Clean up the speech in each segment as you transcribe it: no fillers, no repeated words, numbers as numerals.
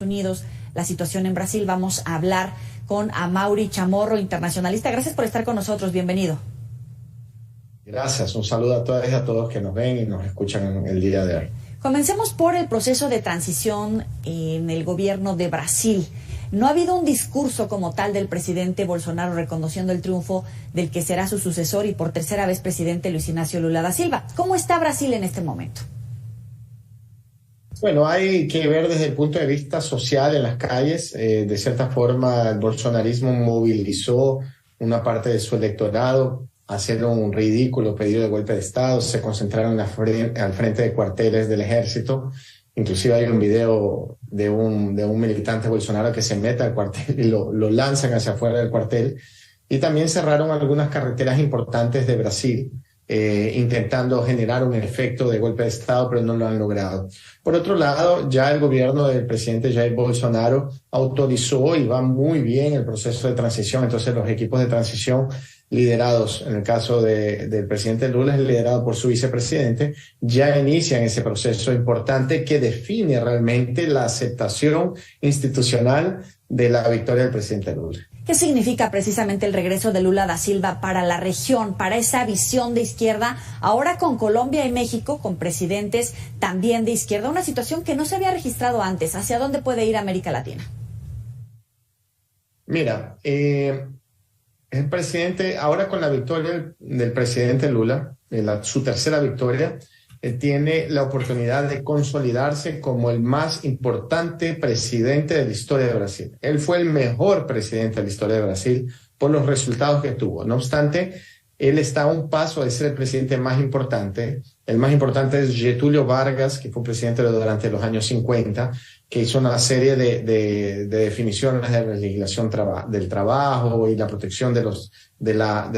Unidos, la situación en Brasil. Vamos a hablar con Amaury Chamorro, internacionalista. Gracias por estar con nosotros, bienvenido. Gracias, un saludo a todas y a todos que nos ven y nos escuchan el día de hoy. Comencemos por el proceso de transición en el gobierno de Brasil. No ha habido un discurso como tal del presidente Bolsonaro reconociendo el triunfo del que será su sucesor y por tercera vez presidente Luis Inácio Lula da Silva. ¿Cómo está Brasil en este momento? Bueno, hay que ver desde el punto de vista social en las calles. De cierta forma, el bolsonarismo movilizó una parte de su electorado, haciendo un ridículo pedido de golpe de Estado. Se concentraron al frente de cuarteles del ejército. Inclusive hay un video de un militante Bolsonaro que se mete al cuartel y lo lanzan hacia afuera del cuartel. Y también cerraron algunas carreteras importantes de Brasil, intentando generar un efecto de golpe de Estado, pero no lo han logrado. Por otro lado, ya el gobierno del presidente Jair Bolsonaro autorizó y va muy bien el proceso de transición. Entonces los equipos de transición liderados, en el caso del presidente Lula, es liderado por su vicepresidente, ya inician ese proceso importante que define realmente la aceptación institucional de la victoria del presidente Lula. ¿Qué significa precisamente el regreso de Lula da Silva para la región, para esa visión de izquierda, ahora con Colombia y México, con presidentes también de izquierda, una situación que no se había registrado antes? ¿Hacia dónde puede ir América Latina? Mira, el presidente, ahora con la victoria del presidente Lula, su tercera victoria, tiene la oportunidad de consolidarse como el más importante presidente de la historia de Brasil. Él fue el mejor presidente de la historia de Brasil por los resultados que tuvo. No obstante, él está a un paso de ser el presidente más importante. El más importante es Getúlio Vargas, que fue presidente durante los años 50, que hizo una serie de definiciones de la legislación del trabajo y la protección de la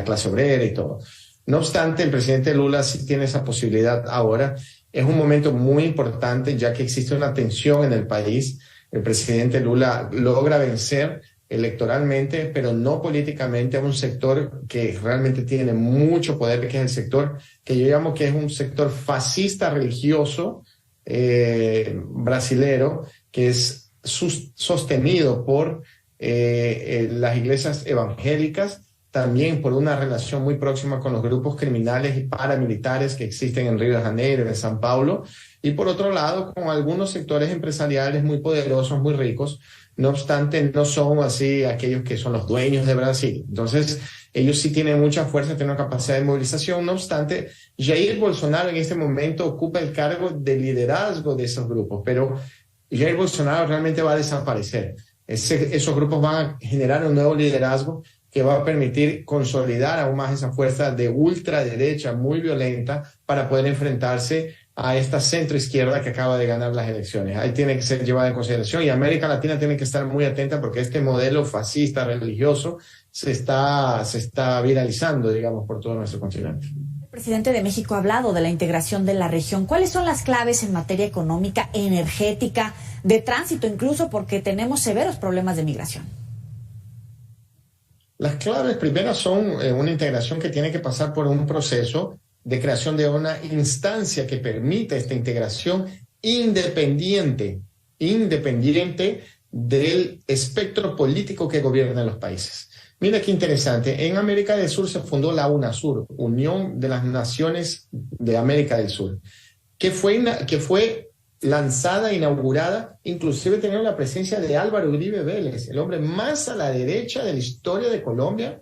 clase obrera y todo. No obstante, el presidente Lula sí tiene esa posibilidad ahora. Es un momento muy importante ya que existe una tensión en el país. El presidente Lula logra vencer electoralmente, pero no políticamente, a un sector que realmente tiene mucho poder, que es el sector que yo llamo que es un sector fascista religioso brasilero, que es sostenido por las iglesias evangélicas, también por una relación muy próxima con los grupos criminales y paramilitares que existen en Río de Janeiro, en São Paulo, y por otro lado con algunos sectores empresariales muy poderosos, muy ricos. No obstante, no son así aquellos que son los dueños de Brasil. Entonces, ellos sí tienen mucha fuerza, tienen una capacidad de movilización. No obstante, Jair Bolsonaro en este momento ocupa el cargo de liderazgo de esos grupos, pero Jair Bolsonaro realmente va a desaparecer. Esos grupos van a generar un nuevo liderazgo que va a permitir consolidar aún más esa fuerza de ultraderecha muy violenta para poder enfrentarse a esta centroizquierda que acaba de ganar las elecciones. Ahí tiene que ser llevada en consideración y América Latina tiene que estar muy atenta porque este modelo fascista religioso se está viralizando, digamos, por todo nuestro continente. El presidente de México ha hablado de la integración de la región. ¿Cuáles son las claves en materia económica, energética, de tránsito, incluso porque tenemos severos problemas de migración? Las claves primeras son una integración que tiene que pasar por un proceso de creación de una instancia que permita esta integración independiente del espectro político que gobierna los países. Mira qué interesante, en América del Sur se fundó la UNASUR, Unión de las Naciones de América del Sur, que fue lanzada, inaugurada, inclusive teniendo la presencia de Álvaro Uribe Vélez, el hombre más a la derecha de la historia de Colombia,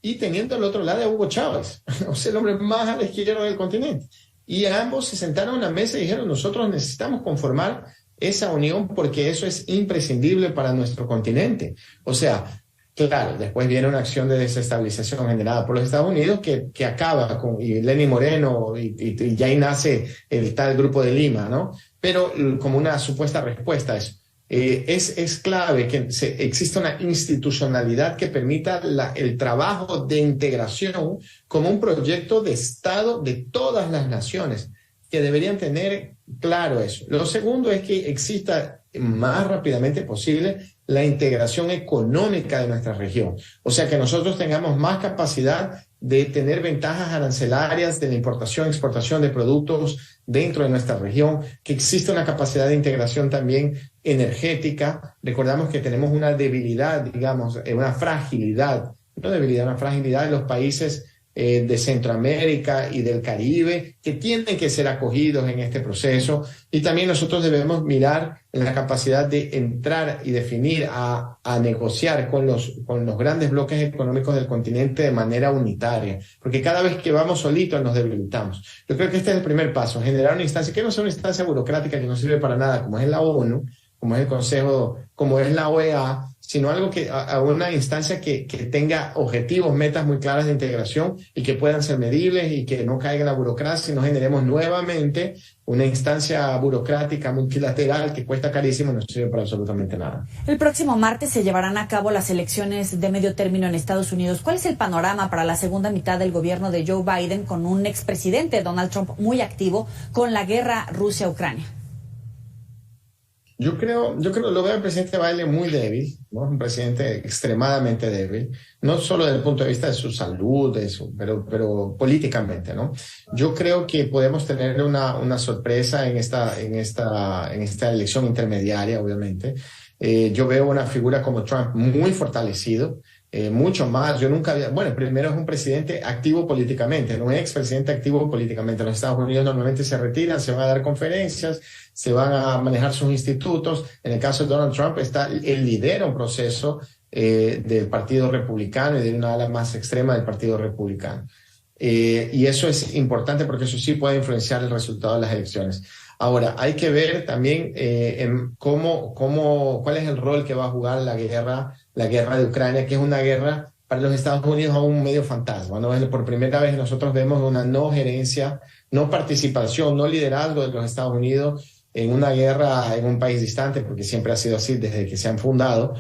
y teniendo al otro lado a Hugo Chávez, o sea, el hombre más a la izquierda del continente. Y ambos se sentaron a una mesa y dijeron, nosotros necesitamos conformar esa unión porque eso es imprescindible para nuestro continente. O sea, claro, después viene una acción de desestabilización generada por los Estados Unidos que acaba con Lenín Moreno y ya ahí nace el tal Grupo de Lima, ¿no? Pero como una supuesta respuesta a eso. Es clave que exista una institucionalidad que permita el trabajo de integración como un proyecto de Estado de todas las naciones, que deberían tener claro eso. Lo segundo es que exista más rápidamente posible la integración económica de nuestra región. O sea, que nosotros tengamos más capacidad de tener ventajas arancelarias de la importación, exportación de productos dentro de nuestra región, que existe una capacidad de integración también energética. Recordamos que tenemos una debilidad, digamos, una fragilidad, no debilidad, una fragilidad de los países de Centroamérica y del Caribe, que tienen que ser acogidos en este proceso. Y también nosotros debemos mirar en la capacidad de entrar y definir, a negociar con los grandes bloques económicos del continente de manera unitaria, porque cada vez que vamos solitos nos debilitamos. Yo creo que este es el primer paso, generar una instancia que no sea una instancia burocrática que no sirve para nada, como es la ONU, como es el Consejo, como es la OEA, sino algo a una instancia que tenga objetivos, metas muy claras de integración y que puedan ser medibles y que no caiga en la burocracia y no generemos nuevamente una instancia burocrática multilateral que cuesta carísimo y no sirve para absolutamente nada. El próximo martes se llevarán a cabo las elecciones de medio término en Estados Unidos. ¿Cuál es el panorama para la segunda mitad del gobierno de Joe Biden, con un expresidente, Donald Trump, muy activo con la guerra Rusia-Ucrania? Yo creo, lo veo al presidente Biden muy débil, ¿no? Un presidente extremadamente débil, no solo desde el punto de vista de su salud, pero políticamente, ¿no? Yo creo que podemos tener una sorpresa en esta elección intermediaria, obviamente. Yo veo una figura como Trump muy fortalecido, mucho más. Yo nunca había, bueno, primero es un presidente activo políticamente, no un expresidente activo políticamente. Los Estados Unidos normalmente se retiran, se van a dar conferencias, se van a manejar sus institutos. En el caso de Donald Trump, él lidera un proceso del Partido Republicano y de una ala más extrema del Partido Republicano. Y eso es importante porque eso sí puede influenciar el resultado de las elecciones. Ahora, hay que ver también cuál es el rol que va a jugar la guerra de Ucrania, que es una guerra para los Estados Unidos aún medio fantasma, ¿no? Por primera vez nosotros vemos una no gerencia, no participación, no liderazgo de los Estados Unidos en una guerra en un país distante, porque siempre ha sido así desde que se han fundado,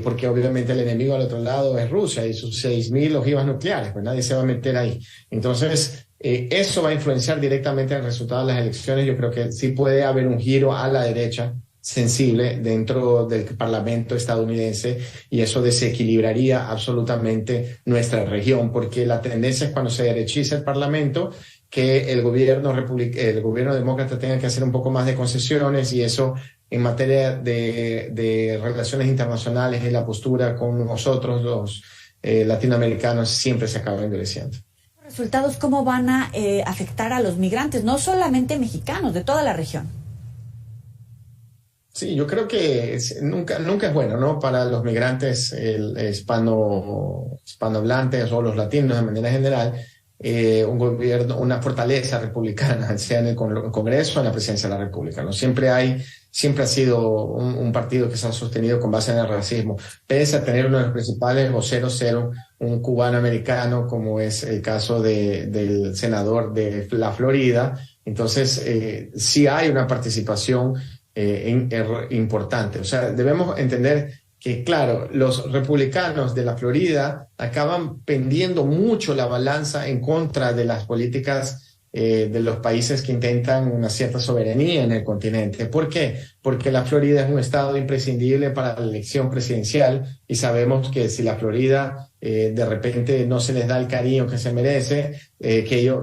porque obviamente el enemigo al otro lado es Rusia y sus 6.000 ojivas nucleares, pues nadie se va a meter ahí. Entonces, eso va a influenciar directamente el resultado de las elecciones. Yo creo que sí puede haber un giro a la derecha sensible dentro del Parlamento estadounidense y eso desequilibraría absolutamente nuestra región, porque la tendencia es cuando se derechiza el Parlamento que el gobierno demócrata tenga que hacer un poco más de concesiones y eso en materia de relaciones internacionales y la postura con nosotros los latinoamericanos siempre se acaba endureciendo. ¿Resultados cómo van a afectar a los migrantes, no solamente mexicanos, de toda la región? Sí, yo creo que nunca es bueno, ¿no? Para los migrantes hispanohablantes o los latinos de manera general, un gobierno, una fortaleza republicana, sea en el Congreso o en la presidencia de la República, ¿no? Siempre ha sido un partido que se ha sostenido con base en el racismo, pese a tener uno de los principales voceros ser un cubano americano, como es el caso del senador de la Florida. Entonces, sí hay una participación importante. O sea, debemos entender que, claro, los republicanos de la Florida acaban pendiendo mucho la balanza en contra de las políticas de los países que intentan una cierta soberanía en el continente. ¿Por qué? Porque la Florida es un estado imprescindible para la elección presidencial y sabemos que si la Florida de repente no se les da el cariño que se merece, que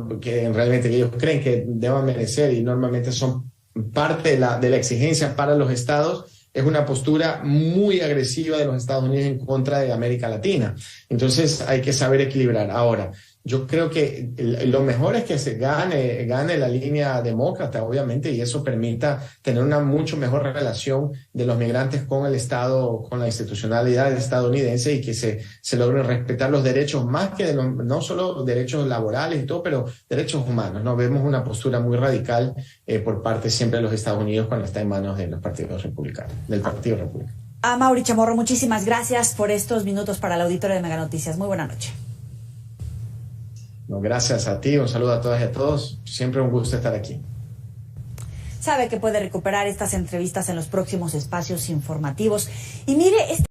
realmente ellos creen que deban merecer y normalmente son parte de la exigencia para los estados, es una postura muy agresiva de los Estados Unidos en contra de América Latina. Entonces hay que saber equilibrar. Ahora, yo creo que lo mejor es que se gane la línea demócrata, obviamente, y eso permita tener una mucho mejor relación de los migrantes con el Estado, con la institucionalidad estadounidense y que se logren respetar los derechos más que no solo derechos laborales y todo, pero derechos humanos, ¿no? Vemos una postura muy radical por parte siempre de los Estados Unidos cuando está en manos de los partidos republicanos, del Partido Republicano. Amaury Chamorro, muchísimas gracias por estos minutos para el auditorio de Mega Noticias. Muy buena noche. No, gracias a ti, un saludo a todas y a todos. Siempre un gusto estar aquí. Sabe que puede recuperar estas entrevistas en los próximos espacios informativos. Y mire,